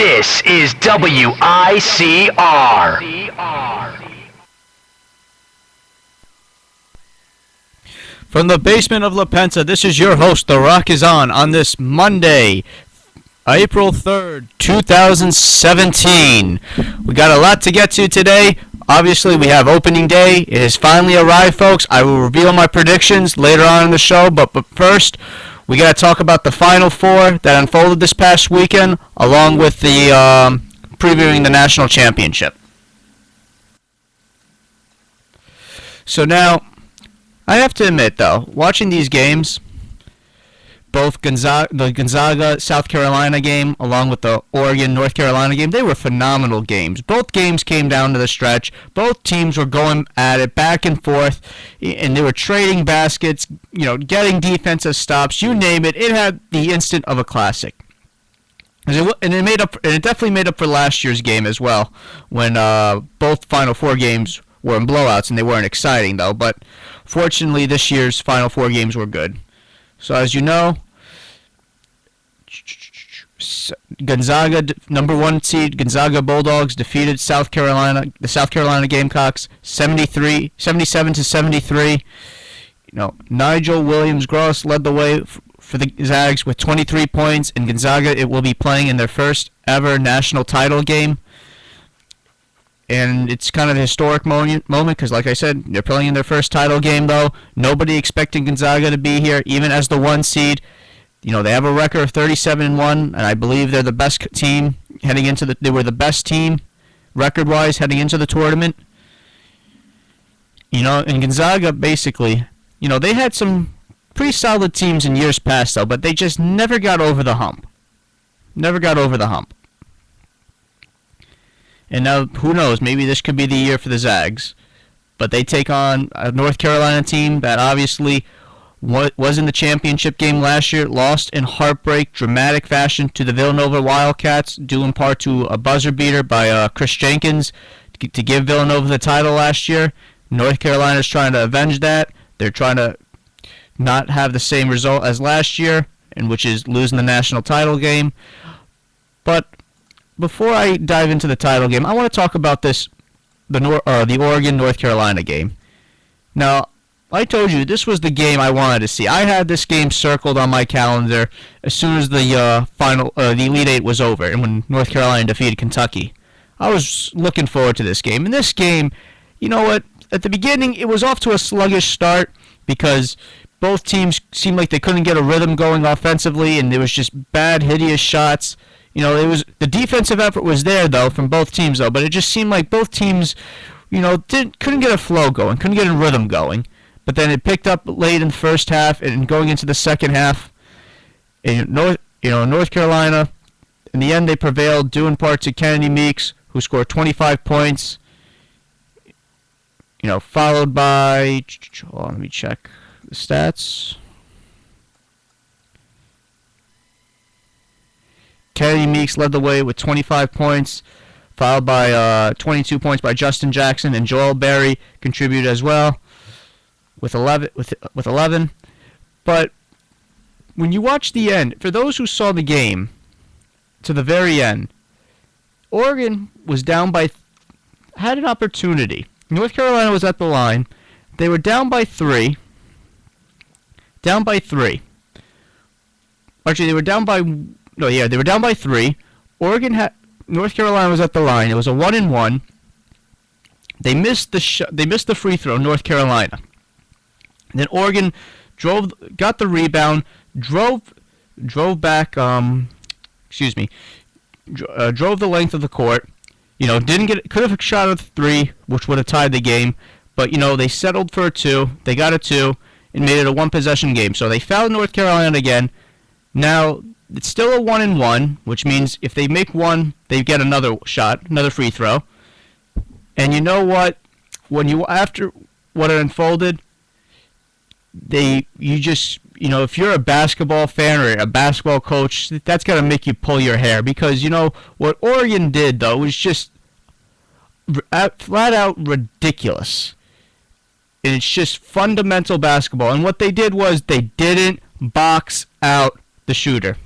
This is WICR. From the basement of La Pensa, this is your host, The Rock is on this Monday, April 3rd, 2017. We got a lot to get to today. Obviously, we have opening day. It has finally arrived, folks. I will reveal my predictions later on in the show, but first, we got to talk about the Final Four that unfolded this past weekend, along with the previewing the national championship. So now, I have to admit, though, watching these games, both the Gonzaga South Carolina game along with the Oregon North Carolina game, they were phenomenal games. Both games came down to the stretch. Both teams were going at it back and forth, and they were trading baskets, getting defensive stops. You name it, it had the instant of a classic. And it definitely made up for last year's game as well, when both Final Four games were in blowouts, and they weren't exciting though. But fortunately, this year's Final Four games were good. So as you know, Gonzaga, number 1 seed, Gonzaga Bulldogs defeated the South Carolina Gamecocks 77-73. Nigel Williams-Gross led the way for the Zags with 23 points, and Gonzaga, it will be playing in their first ever national title game. And it's kind of a historic moment because, like I said, they're playing in their first title game, though. Nobody expecting Gonzaga to be here, even as the 1 seed. They have a record of 37-1, and I believe they're the best team heading into they were the best team record-wise heading into the tournament. And Gonzaga basically, they had some pretty solid teams in years past, though, but they just never got over the hump. And now, who knows, maybe this could be the year for the Zags. But they take on a North Carolina team that obviously was in the championship game last year, lost in heartbreak, dramatic fashion to the Villanova Wildcats, due in part to a buzzer beater by Chris Jenkins to give Villanova the title last year. North Carolina's trying to avenge that. They're trying to not have the same result as last year, and which is losing the national title game. But before I dive into the title game, I want to talk about the Oregon-North Carolina game. Now, I told you this was the game I wanted to see. I had this game circled on my calendar as soon as the the Elite Eight was over, and when North Carolina defeated Kentucky. I was looking forward to this game. And this game, you know what? At the beginning, it was off to a sluggish start because both teams seemed like they couldn't get a rhythm going offensively, and there was just bad, hideous shots. The defensive effort was there though from both teams though, but it just seemed like both teams, couldn't get a flow going, couldn't get a rhythm going. But then it picked up late in the first half and going into the second half. And North Carolina, in the end, they prevailed due in part to Kennedy Meeks, who scored 25 points. Followed by, let me check the stats. Kennedy Meeks led the way with 25 points, followed by 22 points by Justin Jackson, and Joel Berry contributed as well with 11. But when you watch the end, for those who saw the game to the very end, Oregon was had an opportunity. North Carolina was at the line. They were down by 3. Actually, they were down by... No, yeah, they were down by 3. North Carolina was at the line. It was a 1-and-1. They missed the free throw, North Carolina. Then Oregon got the rebound, drove back. Drove the length of the court. Could have shot a 3, which would have tied the game. But they settled for a 2. They got a 2 and made it a 1-possession game. So they fouled North Carolina again. Now it's still a 1-and-1, which means if they make 1, they get another shot, another free throw. And you know what? After what it unfolded, if you're a basketball fan or a basketball coach, that's got to make you pull your hair, because what Oregon did though was just flat out ridiculous. And it's just fundamental basketball. And what they did was they didn't box out the shooter,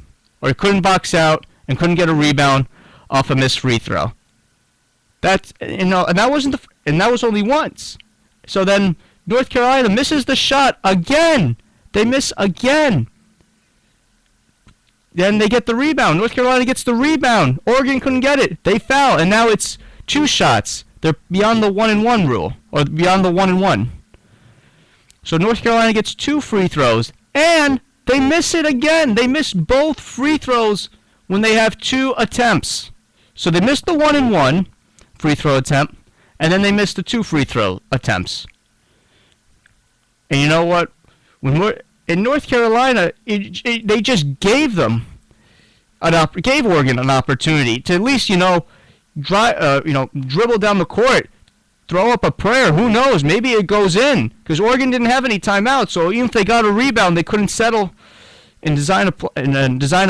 or couldn't box out and couldn't get a rebound off a missed free throw. That's and that was only once. So then North Carolina misses the shot again. They miss again. Then they get the rebound. North Carolina gets the rebound. Oregon couldn't get it. They foul, and now it's 2 shots. They're beyond the 1-and-1 rule, or beyond the 1-and-1. So North Carolina gets 2 free throws, and they miss it again. They miss both free throws when they have 2 attempts. So they missed the 1-and-1 free throw attempt, and then they missed the 2 free throw attempts. And you know what? In North Carolina, they just gave them gave Oregon an opportunity to at least dribble down the court, throw up a prayer. Who knows? Maybe it goes in because Oregon didn't have any timeouts. So even if they got a rebound, they couldn't settle and design a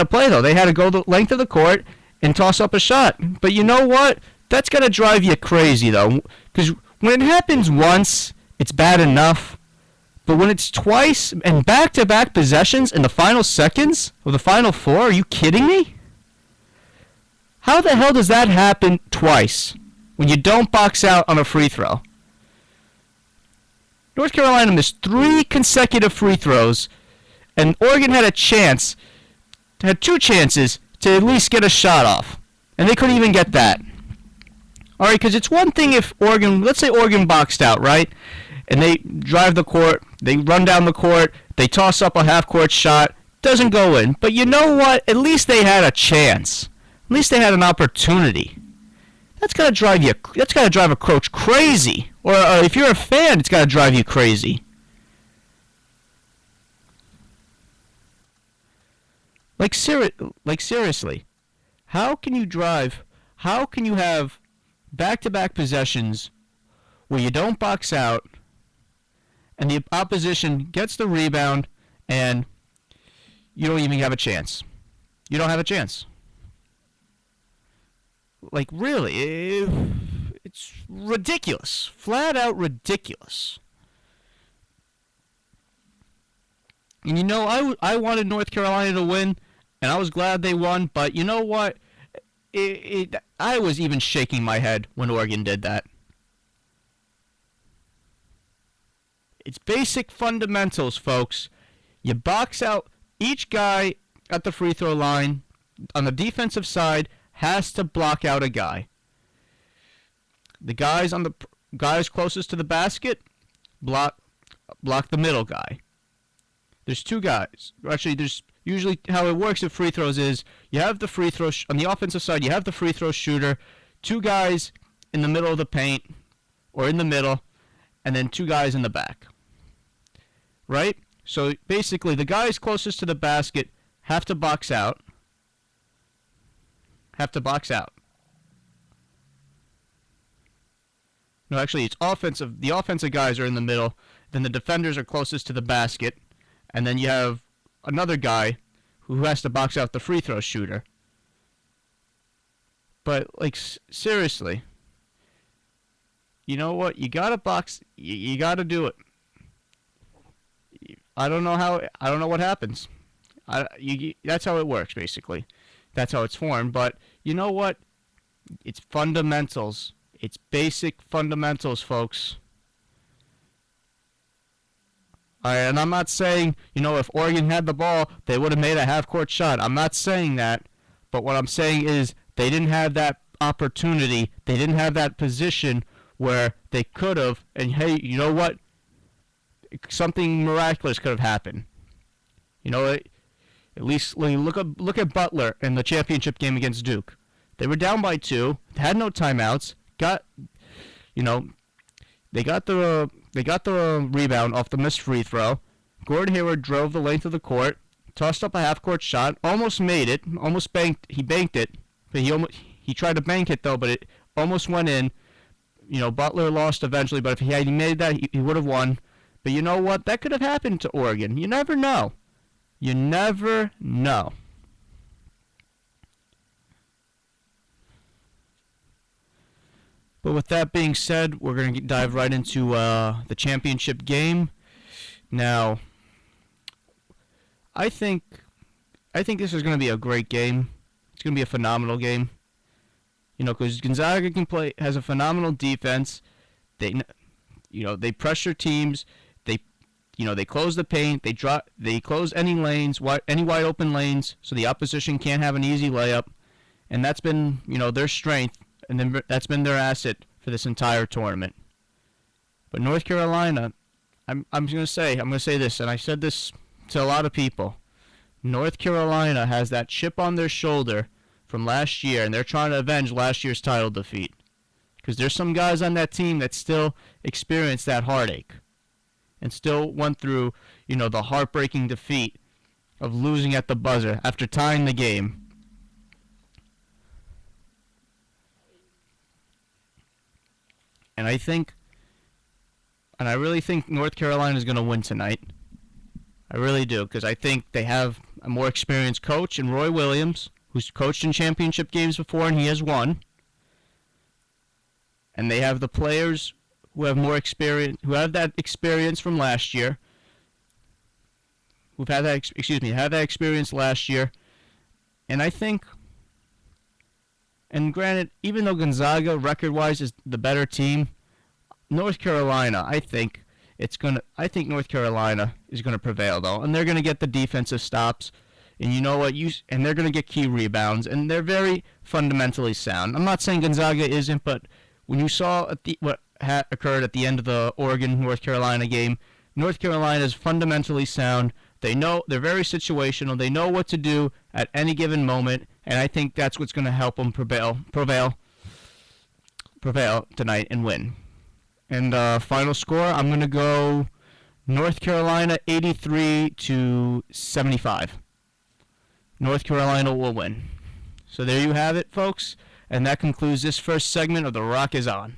play. Though they had to go the length of the court and toss up a shot. But you know what? That's gonna drive you crazy though, because when it happens once, it's bad enough. But when it's twice and back-to-back possessions in the final seconds of the Final Four, are you kidding me? How the hell does that happen twice when you don't box out on a free throw? North Carolina missed 3 consecutive free throws, and Oregon had 2 chances to at least get a shot off, and they couldn't even get that. All right, because it's one thing if let's say Oregon boxed out, right? And they drive the court, they run down the court, they toss up a half-court shot, doesn't go in. But you know what? At least they had a chance. At least they had an opportunity. That's gotta drive a coach crazy. Or if you're a fan, it's gotta drive you crazy. Like seriously, how can you have back-to-back possessions where you don't box out, and the opposition gets the rebound, and you don't even have a chance? You don't have a chance. Like, really, it's ridiculous. Flat out ridiculous. And I wanted North Carolina to win, and I was glad they won, but you know what? I was even shaking my head when Oregon did that. It's basic fundamentals, folks. You box out each guy at the free throw line on the defensive side has to block out a guy. The guys closest to the basket block the middle guy. There's 2 guys. Actually, there's usually how it works at free throws is you have the free throw on the offensive side. You have the free throw shooter, 2 guys in the middle of the paint or in the middle, and then 2 guys in the back. Right? So basically, the guys closest to the basket have to box out. No, actually, it's offensive. The offensive guys are in the middle. Then the defenders are closest to the basket. And then you have another guy who has to box out the free throw shooter. But, seriously, you know what? You gotta box. You gotta do it. I don't know what happens. That's how it works, basically. That's how it's formed. But you know what? It's fundamentals. It's basic fundamentals, folks. All right, and I'm not saying, if Oregon had the ball, they would have made a half-court shot. I'm not saying that. But what I'm saying is they didn't have that opportunity. They didn't have that position where they could have. And, hey, you know what? Something miraculous could have happened. At least look at Butler in the championship game against Duke. They were down by 2, had no timeouts, they got the rebound off the missed free throw. Gordon Hayward drove the length of the court, tossed up a half-court shot, almost made it, almost banked. He banked it, but he tried to bank it though, but it almost went in. Butler lost eventually, but if he had made that, he would have won. But you know what? That could have happened to Oregon. You never know. You never know. But with that being said, we're going to dive right into the championship game. Now, I think this is going to be a great game. It's going to be a phenomenal game. Because Gonzaga has a phenomenal defense. They pressure teams. They close the paint. They close any wide open lanes, so the opposition can't have an easy layup, and that's been their strength, and then that's been their asset for this entire tournament. But North Carolina, I'm going to say this, and I said this to a lot of people. North Carolina has that chip on their shoulder from last year, and they're trying to avenge last year's title defeat. Because there's some guys on that team that still experience that heartache and still went through, the heartbreaking defeat of losing at the buzzer after tying the game. And I really think North Carolina is going to win tonight. I really do, because I think they have a more experienced coach in Roy Williams, who's coached in championship games before and he has won. And they have the players who have more experience, who have that experience from last year. Have that experience last year. And I think, and granted, even though Gonzaga record-wise is the better team, North Carolina, I think North Carolina is going to prevail though, and they're going to get the defensive stops, and and they're going to get key rebounds, and they're very fundamentally sound. I'm not saying Gonzaga isn't, but when you saw what occurred at the end of the Oregon-North Carolina game, North Carolina is fundamentally sound. They're very situational. They know what to do at any given moment, and I think that's what's going to help them prevail tonight and win. And final score, I'm going to go North Carolina 83-75. North Carolina will win. So there you have it, folks. And that concludes this first segment of The Rock is On.